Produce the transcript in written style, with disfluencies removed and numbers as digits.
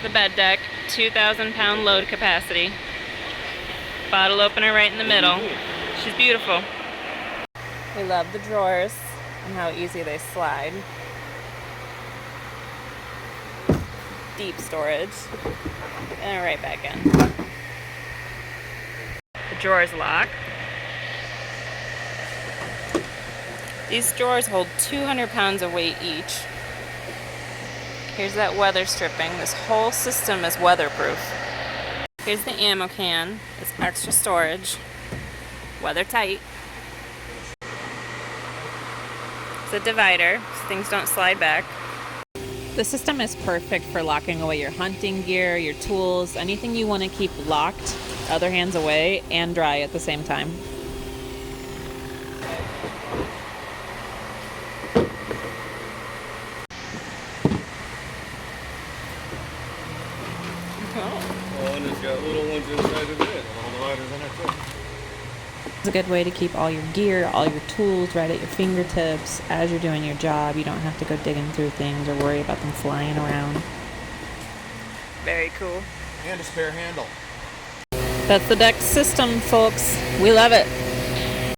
There's the bed deck, 2,000 pound load capacity. Bottle opener right in the middle. She's beautiful. We love the drawers and how easy they slide. Deep storage. And right back in. The drawers lock. These drawers hold 200 pounds of weight each. Here's that weather stripping. This whole system is weatherproof. Here's the ammo can. It's extra storage. Weather tight. It's a divider so things don't slide back. The system is perfect for locking away your hunting gear, your tools, anything you want to keep locked, other hands away, and dry at the same time. Oh, and it's got little ones inside of it. All the lighters in it too. It's a good way to keep all your gear, all your tools right at your fingertips. As you're doing your job, you don't have to go digging through things or worry about them flying around. Very cool. And a spare handle. That's the deck system, folks. We love it.